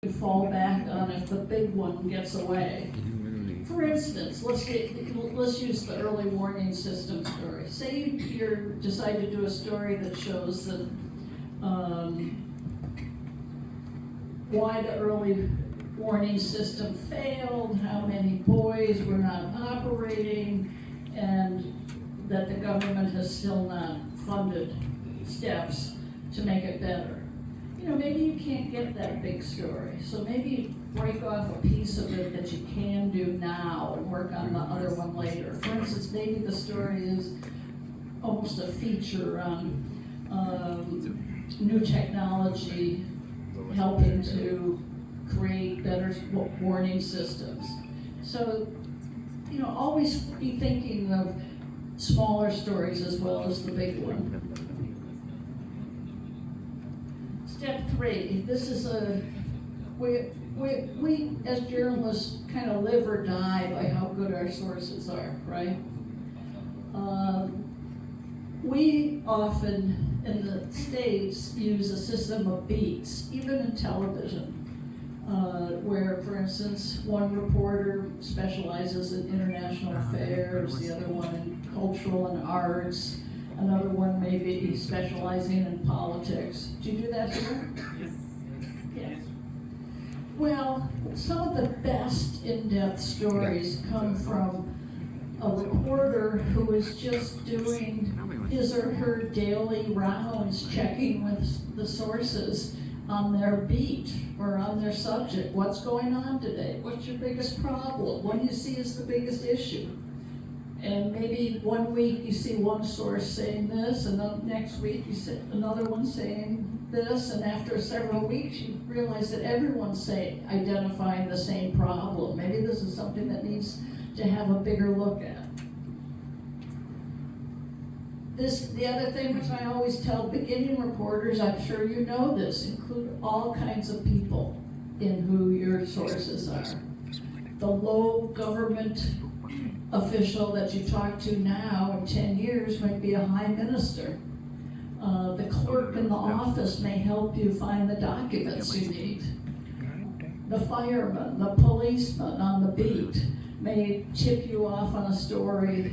fall back on if the big one gets away. For instance, let's use the early warning system story. Say you decide to do a story that shows that why the early warning system failed, how many buoys were not operating, and that the government has still not funded steps to make it better. You know, maybe you can't get that big story, so maybe you break off a piece of it that you can do now and work on the other one later. For instance, maybe the story is almost a feature on new technology helping to create better warning systems. So, you know, always be thinking of smaller stories as well as the big one. Step 3, this is we as journalists kind of live or die by how good our sources are, right? We often in the States use a system of beats, even in television, where, for instance, one reporter specializes in international affairs, the other one in cultural and arts, another one may be specializing in politics. Do you do that here? Yes. Yeah. Well, some of the best in-depth stories come from a reporter who is just doing his or her daily rounds, checking with the sources on their beat or on their subject. What's going on today? What's your biggest problem? What do you see as the biggest issue? And maybe one week you see one source saying this, and the next week you see another one saying this, and after several weeks you realize that everyone's identifying the same problem. Maybe this is something that needs to have a bigger look at. The other thing which I always tell beginning reporters, I'm sure you know this, include all kinds of people in who your sources are. The low government official that you talk to now in 10 years might be a high minister. The clerk in the office may help you find the documents you need. The fireman, the policeman on the beat may tip you off on a story,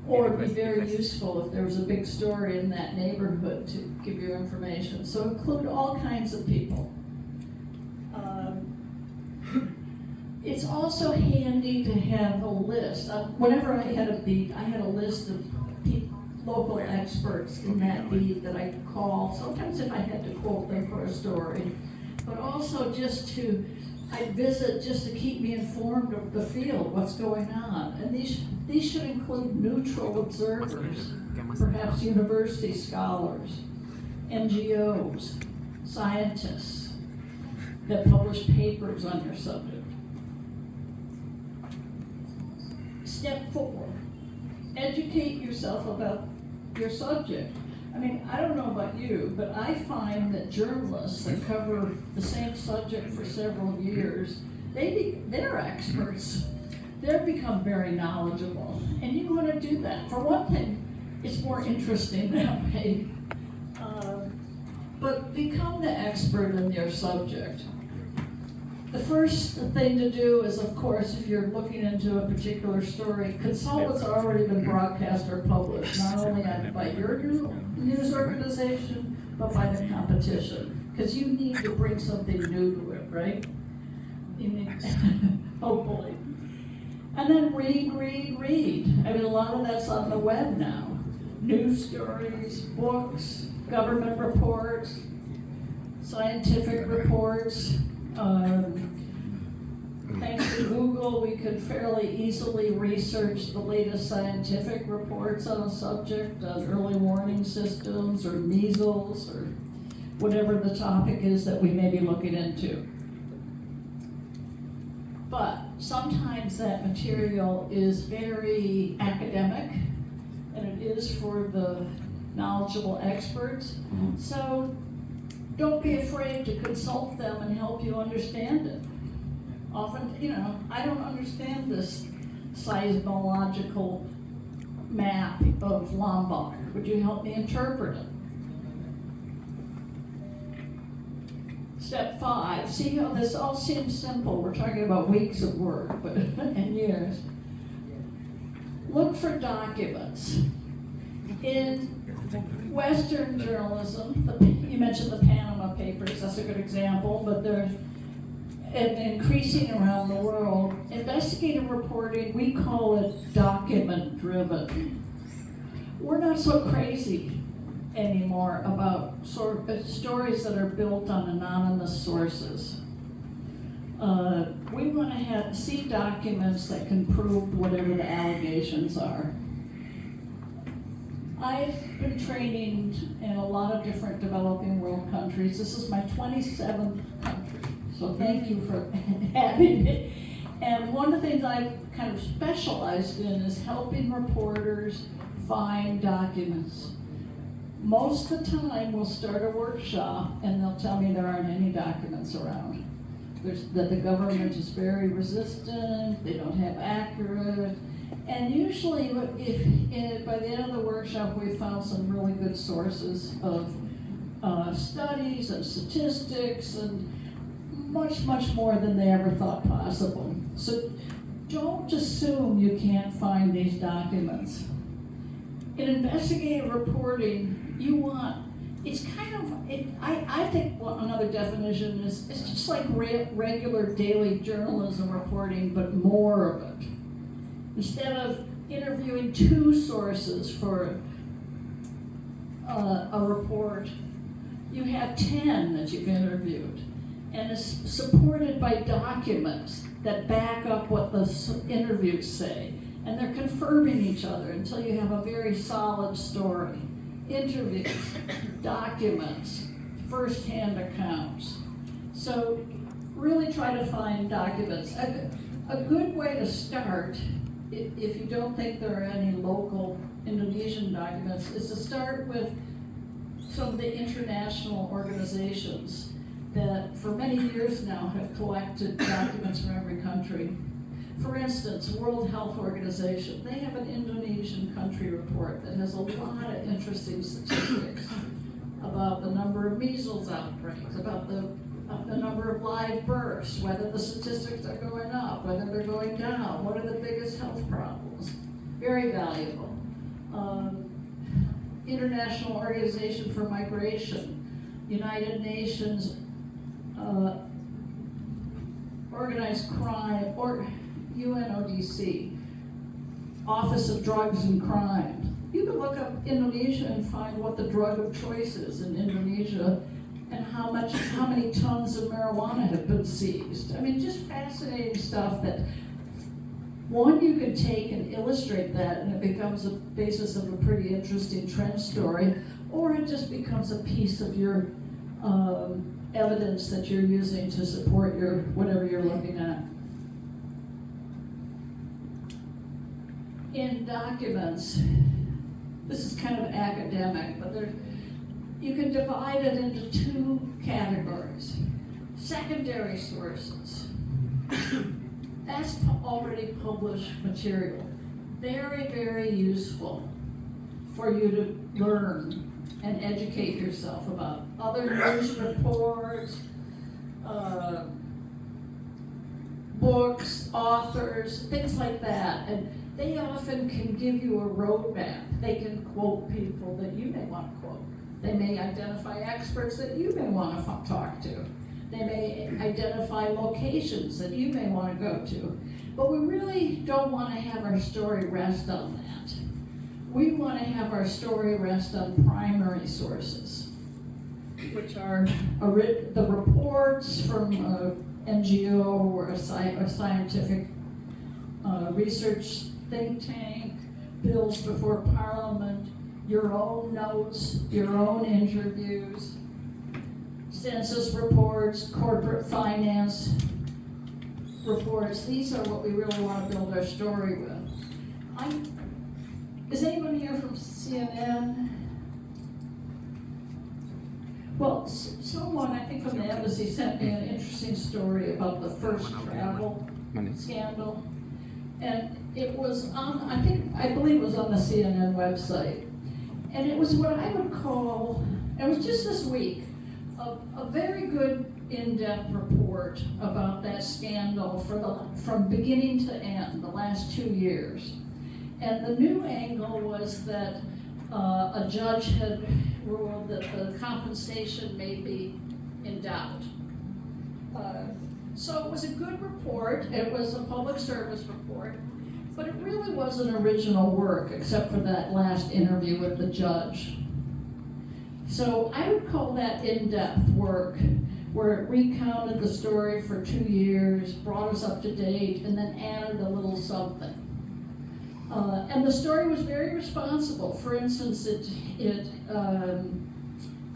or be very useful if there was a big story in that neighborhood to give you information. So include all kinds of people. It's also handy to have a list. Whenever I had a beat, I had a list of local experts in that beat that I could call, sometimes if I had to quote them for a story, but also I'd visit just to keep me informed of the field, what's going on. And these should include neutral observers, perhaps university scholars, NGOs, scientists that publish papers on your subject. Step 4, educate yourself about your subject. I mean, I don't know about you, but I find that journalists that cover the same subject for several years, they're experts. They've become very knowledgeable, and you want to do that. For one thing, it's more interesting that way, but become the expert in your subject. The first thing to do is, of course, if you're looking into a particular story, consult what's already been broadcast or published, not only by your news organization, but by the competition. Because you need to bring something new to it, right? You need, hopefully. And then read. I mean, a lot of that's on the web now. News stories, books, government reports, scientific reports. Thanks to Google, we could fairly easily research the latest scientific reports on a subject, on early warning systems or measles or whatever the topic is that we may be looking into. But sometimes that material is very academic, and it is for the knowledgeable experts. So don't be afraid to consult them and help you understand it. Often, you know, I don't understand this seismological map of Lombok. Would you help me interpret it? Step 5, see how this all seems simple. We're talking about weeks of work, but and years. Look for documents. In Western journalism, you mentioned the Panama Papers, that's a good example, but there's increasing around the world. Investigative reporting, we call it document-driven. We're not so crazy anymore about stories that are built on anonymous sources. We want to see documents that can prove whatever the allegations are. I've been training in a lot of different developing world countries. This is my 27th country, so thank you for having me. And one of the things I've kind of specialized in is helping reporters find documents. Most of the time, we'll start a workshop and they'll tell me there aren't any documents around. That the government is very resistant, they don't have accurate, and usually if by the end of the workshop we found some really good sources of studies and statistics and much, much more than they ever thought possible. So don't assume you can't find these documents. In investigative reporting, you want, it's kind of, I think another definition is, it's just like regular daily journalism reporting, but more of it. Instead of interviewing 2 sources for a report, you have 10 that you've interviewed. And it's supported by documents that back up what the interviews say. And they're confirming each other until you have a very solid story. Interviews, documents, first-hand accounts. So really try to find documents. A good way to start, if you don't think there are any local Indonesian documents, is to start with some of the international organizations that for many years now have collected documents from every country. For instance, World Health Organization, they have an Indonesian country report that has a lot of interesting statistics about the number of measles outbreaks, about the number of live births, whether the statistics are going up, whether they're going down, what are the biggest health problems. Very valuable. International Organization for Migration, United Nations, Organized Crime, or UNODC, Office of Drugs and Crime. You can look up Indonesia and find what the drug of choice is in Indonesia and how many tons of marijuana have been seized. I mean, just fascinating stuff that, one, you can take and illustrate that and it becomes a basis of a pretty interesting trend story, or it just becomes a piece of your evidence that you're using to support your whatever you're looking at. In documents, this is kind of academic, but you can divide it into 2 categories. Secondary sources. That's already published material. Very, very useful for you to learn and educate yourself about other news reports, books, authors, things like that. And they often can give you a roadmap. They can quote people that you may want to quote. They may identify experts that you may want to talk to. They may identify locations that you may want to go to. But we really don't want to have our story rest on that. We want to have our story rest on primary sources, which are the reports from an NGO or a scientific research think tank, bills before Parliament, your own notes, your own interviews, census reports, corporate finance reports. These are what we really want to build our story with. Is anyone here from CNN? Well, someone, I think from the embassy, sent me an interesting story about the first travel scandal. And it was on, I believe it was on the CNN website. And it was what I would call, it was just this week, a very good in-depth report about that scandal from beginning to end, the last 2 years. And the new angle was that a judge had ruled that the compensation may be in doubt. So it was a good report. It was a public service report, but it really wasn't original work except for that last interview with the judge. So I would call that in-depth work, where it recounted the story for 2 years, brought us up to date, and then added a little something. And the story was very responsible. For instance, it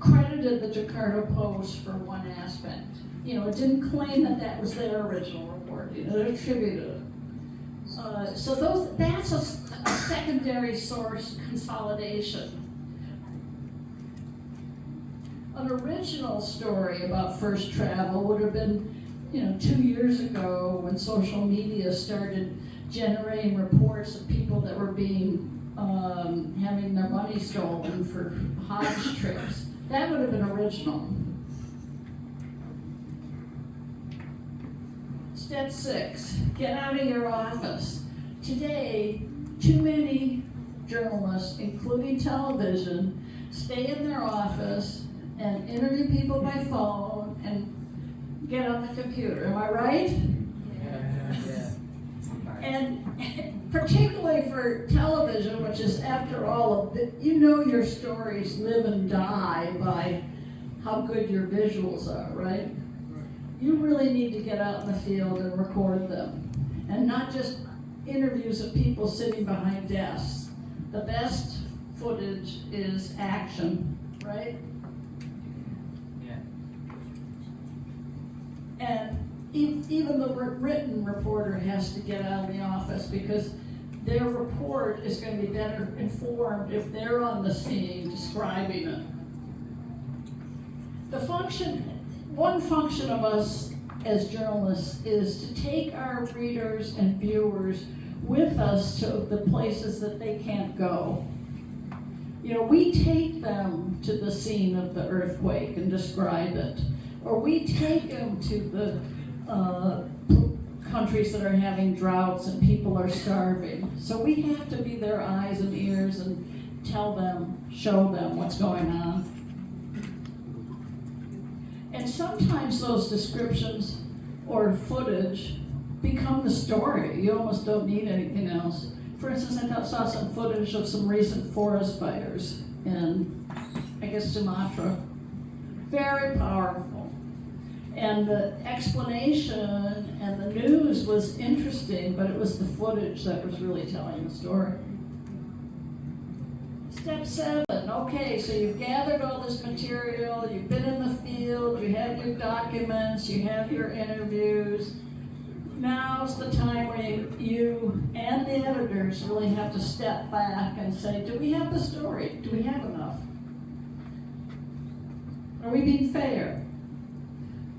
credited the Jakarta Post for one aspect. It didn't claim that was their original report. It attributed it. So that's a secondary source consolidation. An original story about first travel would have been, 2 years ago when social media started generating reports of people that were having their money stolen for Hajj trips. That would have been original. Step 6, get out of your office. Today, too many journalists, including television, stay in their office and interview people by phone and get on the computer. Am I right? Yeah. And particularly for television, which is, after all, your stories live and die by how good your visuals are, right? You really need to get out in the field and record them. And not just interviews of people sitting behind desks. The best footage is action, right? Yeah. And even the written reporter has to get out of the office, because their report is going to be better informed if they're on the scene describing it. One function of us as journalists is to take our readers and viewers with us to the places that they can't go. We take them to the scene of the earthquake and describe it, or we take them to the countries that are having droughts and people are starving. So we have to be their eyes and ears and tell them, show them what's going on. And sometimes those descriptions or footage become the story. You almost don't need anything else. For instance, I saw some footage of some recent forest fires in, Sumatra. Very powerful. And the explanation and the news was interesting, but it was the footage that was really telling the story. Step 7, okay, so you've gathered all this material, you've been in the field, you have your documents, you have your interviews. Now's the time where you and the editors really have to step back and say, do we have the story? Do we have enough? Are we being fair?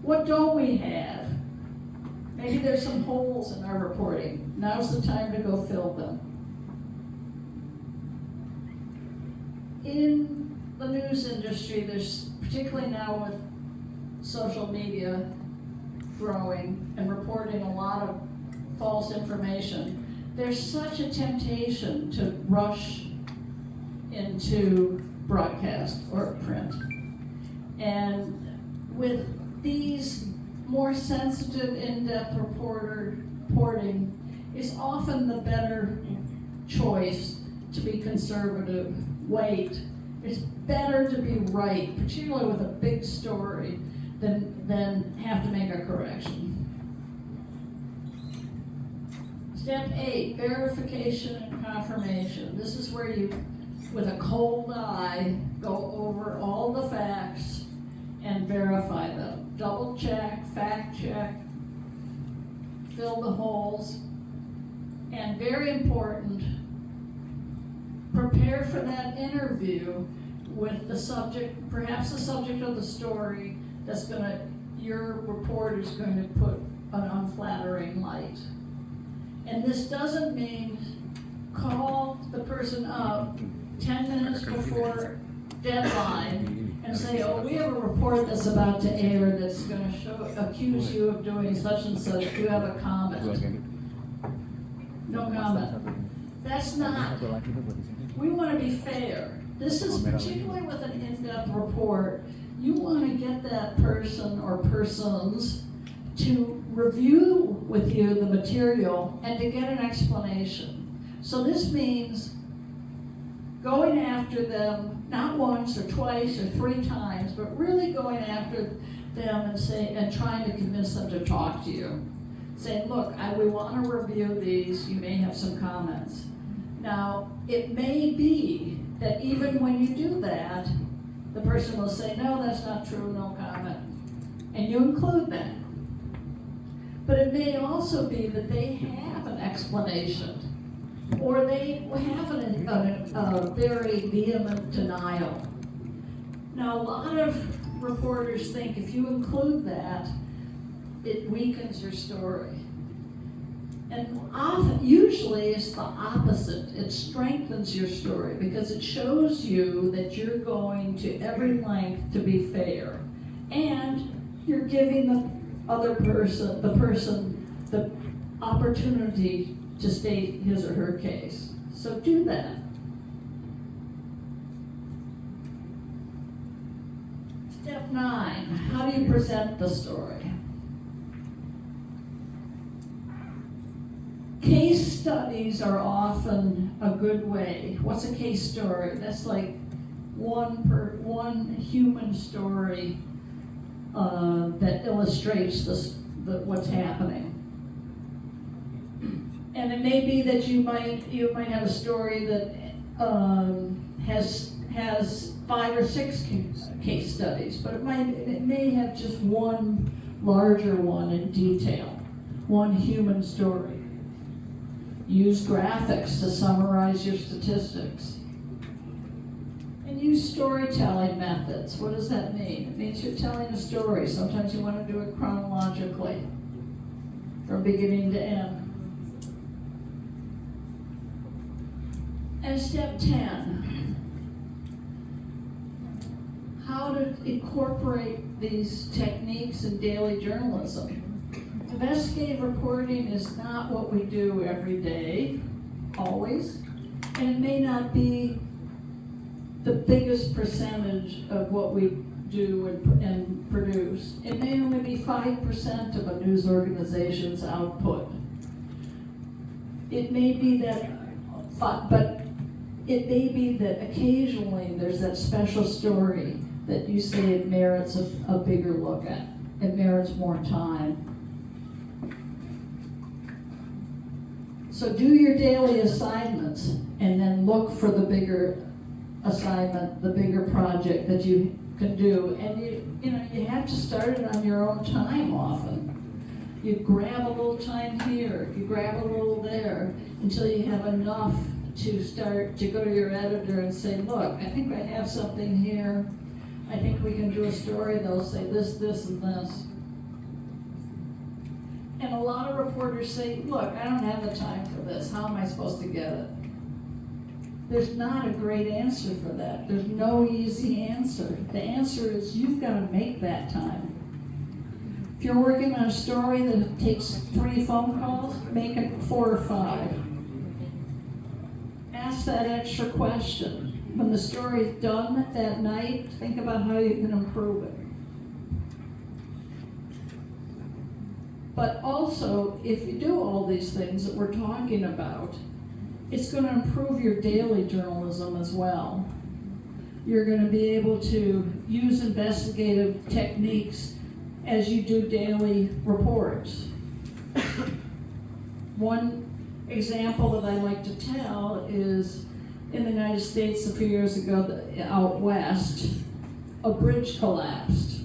What don't we have? Maybe there's some holes in our reporting. Now's the time to go fill them. In the news industry, there's, particularly now with social media growing and reporting a lot of false information, there's such a temptation to rush into broadcast or print. And with these more sensitive, in-depth reporting is often the better choice to be conservative. Wait. It's better to be right, particularly with a big story, than have to make a correction. Step 8, verification and confirmation. This is where you, with a cold eye, go over all the facts and verify them. Double check, fact check, fill the holes, and very important, prepare for that interview with the subject, perhaps the subject of the story your report is going to put an unflattering light. And this doesn't mean call the person up 10 minutes before deadline and say, oh, we have a report that's about to air that's gonna accuse you of doing such and such, do you have a comment? No comment. That's not, we wanna be fair. This is particularly with an in-depth report, you wanna get that person or persons to review with you the material and to get an explanation. So this means going after them, not once or twice or 3 times, but really going after them and trying to convince them to talk to you. Saying, look, we want to review these, you may have some comments. Now, it may be that even when you do that, the person will say, no, that's not true, no comment. And you include that. But it may also be that they have an explanation, or they have a very vehement denial. Now, a lot of reporters think if you include that, it weakens your story. And often, usually it's the opposite. It strengthens your story because it shows you that you're going to every length to be fair. And you're giving the person, the opportunity to state his or her case. So do that. Step 9, how do you present the story? Case studies are often a good way. What's a case story? That's like one human story that illustrates what's happening. And it may be that you might have a story that has 5 or 6 case studies, but it may have just one larger one in detail, one human story. Use graphics to summarize your statistics. And use storytelling methods. What does that mean? It means you're telling a story. Sometimes you want to do it chronologically, from beginning to end. And step 10, how to incorporate these techniques in daily journalism. Investigative reporting is not what we do every day, always, and it may not be the biggest percentage of what we do and produce. It may only be 5% of a news organization's output. It may be that, but it may be that occasionally there's that special story that you say it merits a bigger look at. It merits more time. So do your daily assignments and then look for the bigger assignment, the bigger project that you can do. And you have to start it on your own time often. You grab a little time here, you grab a little there, until you have enough to start to go to your editor and say, look, I think I have something here. I think we can do a story. They'll say this, and this. And a lot of reporters say, look, I don't have the time for this. How am I supposed to get it? There's not a great answer for that. There's no easy answer. The answer is you've got to make that time. If you're working on a story that takes 3 phone calls, make it 4 or 5. Ask that extra question. When the story's done that night, think about how you can improve it. But also, if you do all these things that we're talking about, it's going to improve your daily journalism as well. You're going to be able to use investigative techniques as you do daily reports. One example that I like to tell is in the United States a few years ago, out west, a bridge collapsed.